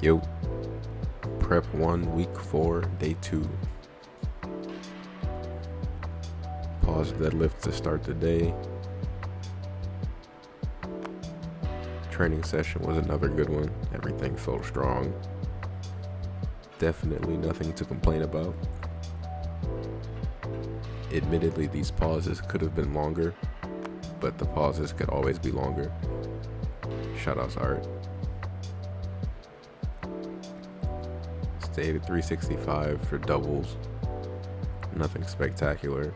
Yo, prep 1, week 4, day 2. Pause deadlift to start the day. Training session was another good one. Everything felt strong. Definitely nothing to complain about. Admittedly, these pauses could have been longer, but the pauses could always be longer. Shoutouts Art. Stayed at 365 for doubles. Nothing spectacular,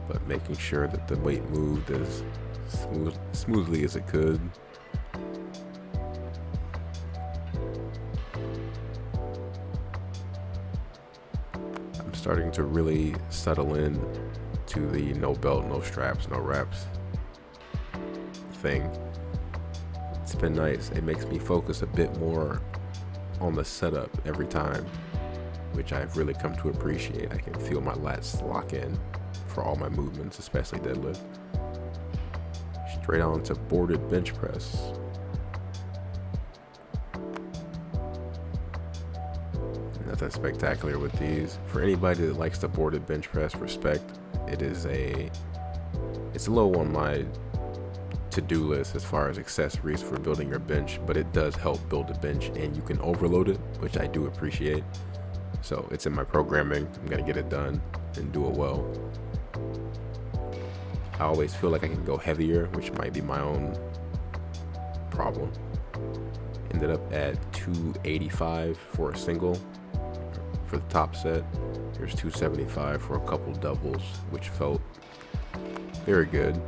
but making sure that the weight moved as smoothly as it could. I'm starting to really settle in to the no belt, no straps, no reps thing. It's been nice. It makes me focus a bit more on the setup every time, which I've really come to appreciate. I can feel my lats lock in for all my movements, especially deadlift. Straight on to boarded bench press. Nothing spectacular with these. For anybody that likes the boarded bench press, respect. It's a low on my to-do list as far as accessories for building your bench, but it does help build a bench and you can overload it, which I do appreciate. So it's in my programming. I'm gonna get it done and do it well. I always feel like I can go heavier, which might be my own problem. Ended up at 285 for a single for the top set. There's 275 for a couple doubles, which felt very good.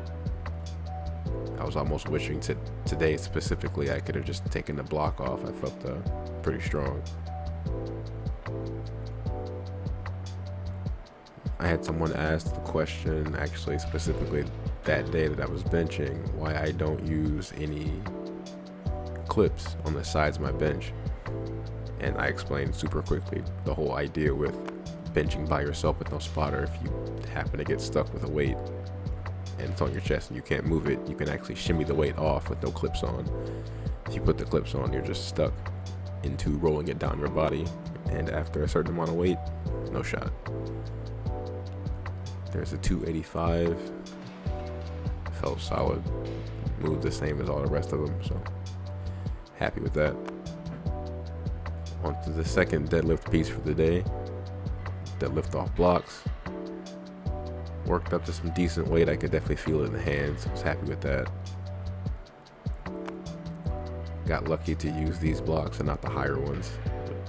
I was almost wishing today specifically I could have just taken the block off. I felt pretty strong. I had someone ask the question, actually specifically that day that I was benching, why I don't use any clips on the sides of my bench. And I explained super quickly the whole idea with benching by yourself with no spotter. If you happen to get stuck with a weight and it's on your chest and you can't move it, you can actually shimmy the weight off with no clips on. If you put the clips on, you're just stuck into rolling it down your body, and after a certain amount of weight, no shot. There's a 285, felt solid, moved the same as all the rest of them, so happy with that. On to the second deadlift piece for the day, deadlift off blocks. Worked up to some decent weight. I could definitely feel it in the hands. I was happy with that. Got lucky to use these blocks and not the higher ones,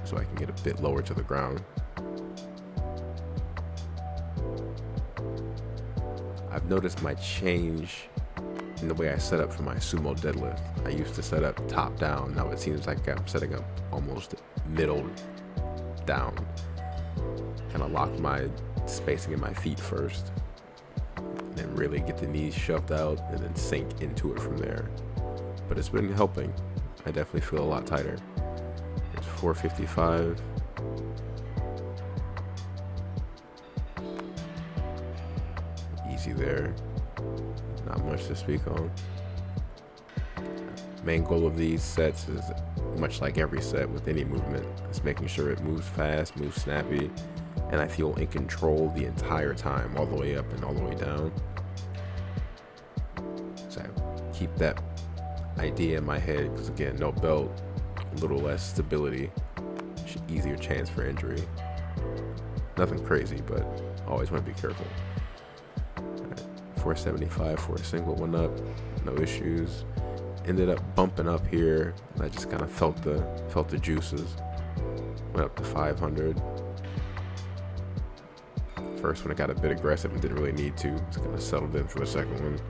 so I can get a bit lower to the ground. I've noticed my change in the way I set up for my sumo deadlift. I used to set up top down. Now it seems like I'm setting up almost middle down. Kind of lock my spacing in my feet first, and then really get the knees shoved out and then sink into it from there. But it's been helping. I definitely feel a lot tighter. It's 455. Easy there. Not much to speak on. Main goal of these sets is much like every set with any movement. It's making sure it moves fast, moves snappy, and I feel in control the entire time, all the way up and all the way down. So I keep that idea in my head, because again, no belt, a little less stability, easier chance for injury. Nothing crazy, but always want to be careful. Right, 475 for a single, one up, no issues. Ended up bumping up here. I just kind of felt the juices. Went up to 500. First one I got a bit aggressive and didn't really need to. Just kind of settled in for the second one,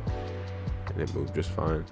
and it moved just fine.